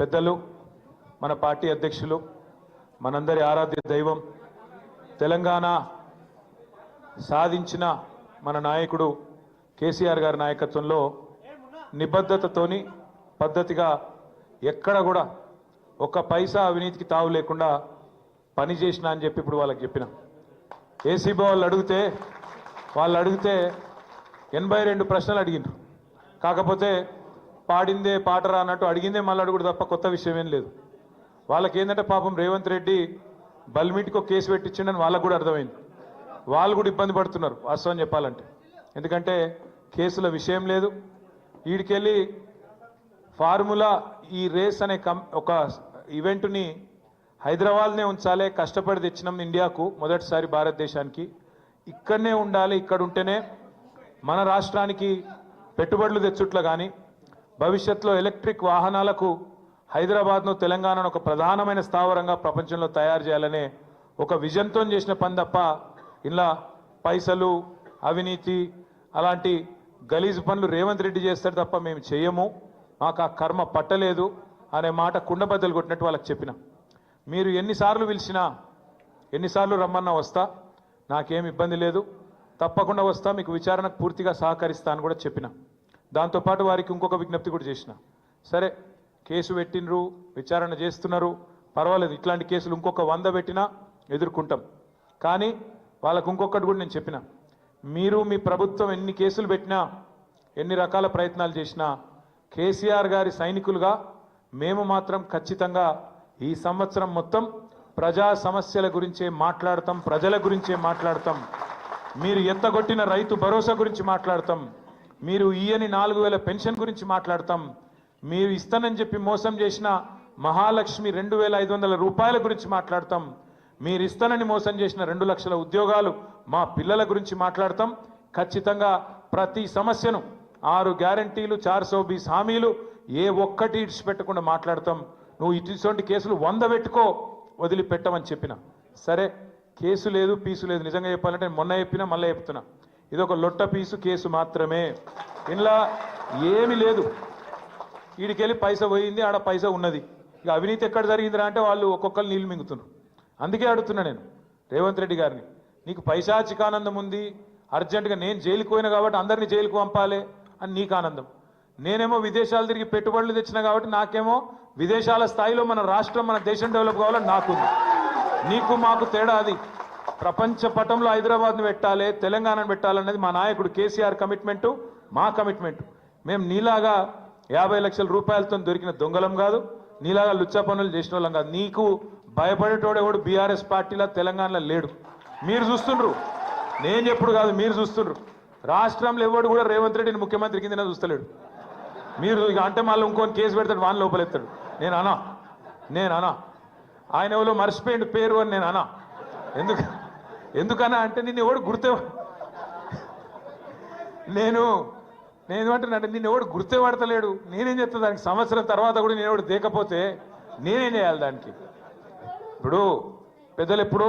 పెద్దలు, మన పార్టీ అధ్యక్షులు, మనందరి ఆరాధ్య దైవం, తెలంగాణ సాధించిన మన నాయకుడు కేసీఆర్ గారి నాయకత్వంలో నిబద్ధతతోని పద్ధతిగా ఎక్కడ కూడా ఒక్క పైసా అవినీతికి తావు లేకుండా పని చేసిన అని చెప్పి ఇప్పుడు వాళ్ళకి చెప్పిన. ఏసీబీ వాళ్ళు అడిగితే 82 ప్రశ్నలు అడిగినారు. కాకపోతే పాడిందే పాటరా అన్నట్టు అడిగిందే మళ్ళీ అడుగుడు తప్ప కొత్త విషయం ఏం లేదు. వాళ్ళకి ఏంటంటే పాపం రేవంత్ రెడ్డి బల్మీటికో కేసు పెట్టించిండని వాళ్ళకు కూడా అర్థమైంది. వాళ్ళు కూడా ఇబ్బంది పడుతున్నారు వాస్తవం చెప్పాలంటే. ఎందుకంటే కేసుల విషయం లేదు. వీడికెళ్ళి ఫార్ములా ఈ రేస్ అనే ఒక ఈవెంట్ని హైదరాబాద్నే ఉంచాలి, కష్టపడి తెచ్చినాం ఇండియాకు మొదటిసారి భారతదేశానికి, ఇక్కడనే ఉండాలి, ఇక్కడ ఉంటేనే మన రాష్ట్రానికి పెట్టుబడులు తెచ్చుట్లా కానీ భవిష్యత్తులో ఎలక్ట్రిక్ వాహనాలకు హైదరాబాద్ను తెలంగాణను ఒక ప్రధానమైన స్థావరంగా ప్రపంచంలో తయారు చేయాలనే ఒక విజన్తో చేసిన పని తప్ప ఇలా పైసలు అవినీతి అలాంటి గలీజు పనులు రేవంత్ రెడ్డి చేస్తాడు తప్ప మేము చేయము, మాకు ఆ కర్మ పట్టలేదు అనే మాట కుండబద్దలు కొట్టినట్టు వాళ్ళకి చెప్పిన. మీరు ఎన్నిసార్లు పిలిచినా ఎన్నిసార్లు రమ్మన్నా వస్తా, నాకేం ఇబ్బంది లేదు, తప్పకుండా వస్తా, మీకు విచారణకు పూర్తిగా సహకరిస్తా అని కూడా చెప్పిన. దాంతోపాటు వారికి ఇంకొక విజ్ఞప్తి కూడా చేసిన. సరే కేసు పెట్టినరు, విచారణ చేస్తున్నారు, పర్వాలేదు, ఇట్లాంటి కేసులు ఇంకొక 100 పెట్టినా ఎదుర్కొంటాం. కానీ వాళ్ళకు ఇంకొకటి కూడా నేను చెప్పిన, మీరు మీ ప్రభుత్వం ఎన్ని కేసులు పెట్టినా ఎన్ని రకాల ప్రయత్నాలు చేసినా కేసీఆర్ గారి సైనికులుగా మేము మాత్రం ఖచ్చితంగా ఈ సంవత్సరం మొత్తం ప్రజా సమస్యల గురించే మాట్లాడతాం, ప్రజల గురించే మాట్లాడతాం. మీరు ఎత్తగొట్టిన రైతు భరోసా గురించి మాట్లాడతాం, మీరు ఇయ్యని 4000 పెన్షన్ గురించి మాట్లాడతాం, మీరు ఇస్తానని చెప్పి మోసం చేసిన మహాలక్ష్మి 2500 రూపాయల గురించి మాట్లాడతాం, మీరు ఇస్తానని మోసం చేసిన 2 లక్షల ఉద్యోగాలు మా పిల్లల గురించి మాట్లాడతాం. ఖచ్చితంగా ప్రతి సమస్యను 6 గ్యారంటీలు 420 హామీలు ఏ ఒక్కటి ఇడిచిపెట్టకుండా మాట్లాడతాం. నువ్వు ఇటువంటి కేసులు 100 పెట్టుకో, వదిలిపెట్టమని చెప్పిన. సరే కేసు లేదు పీసు లేదు, నిజంగా చెప్పాలంటే మొన్న చెప్పినా మళ్ళీ చెప్తున్నా, ఇది ఒక లొట్ట పీసు కేసు మాత్రమే, ఇందులో ఏమీ లేదు. వీడికెళ్ళి పైసా పోయింది, ఆడ పైసా ఉన్నది. ఇక అవినీతి ఎక్కడ జరిగిందిరా అంటే వాళ్ళు ఒక్కొక్కరు నీళ్ళు మింగుతున్నారు. అందుకే అడుగుతున్నా నేను రేవంత్ రెడ్డి గారిని, నీకు పైశాచికానందం ఉంది, అర్జెంటుగా నేను జైలుకు పోయినా కాబట్టి అందరినీ జైలుకు పంపాలి అని నీకు ఆనందం, నేనేమో విదేశాలు తిరిగి పెట్టుబడులు తెచ్చినా కాబట్టి నాకేమో విదేశాల స్థాయిలో మన రాష్ట్రం మన దేశం డెవలప్ కావాలని నాకుంది. నీకు మాకు తేడా అది. ప్రపంచ పటంలో హైదరాబాద్ను పెట్టాలి, తెలంగాణను పెట్టాలనేది మా నాయకుడు కేసీఆర్ కమిట్మెంటు, మా కమిట్మెంట్. మేము నీలాగా 50 లక్షల రూపాయలతో దొరికిన దొంగలం కాదు, నీలాగా లుచ్చా పనులు చేసిన వాళ్ళం కాదు. నీకు భయపడేటోడెవడు బీఆర్ఎస్ పార్టీలో తెలంగాణలో లేడు. మీరు చూస్తుండ్రు, నేను చెప్పుడు కాదు, మీరు చూస్తుండ్రు. రాష్ట్రంలో ఎవడు కూడా రేవంత్ రెడ్డిని ముఖ్యమంత్రి కింద చూస్తలేడు. మీరు ఇక అంటే మళ్ళీ ఇంకొని కేసు పెడతాడు, వాని లోపలెత్తాడు. నేను అనా ఆయన ఎవరో మర్చిపోయిండు పేరు అని నేను అనా. ఎందుకన్నా అంటే నిన్ను ఎవడు నేను ఏమంటున్నా అంటే నిన్ను ఎవడు గుర్తుపడతలేడు. నేనేం చెప్తా దానికి, సంవత్సరం తర్వాత కూడా నేను ఎవడు దేకపోతే నేనేం చేయాలి దానికి? ఇప్పుడు పెద్దలు ఎప్పుడో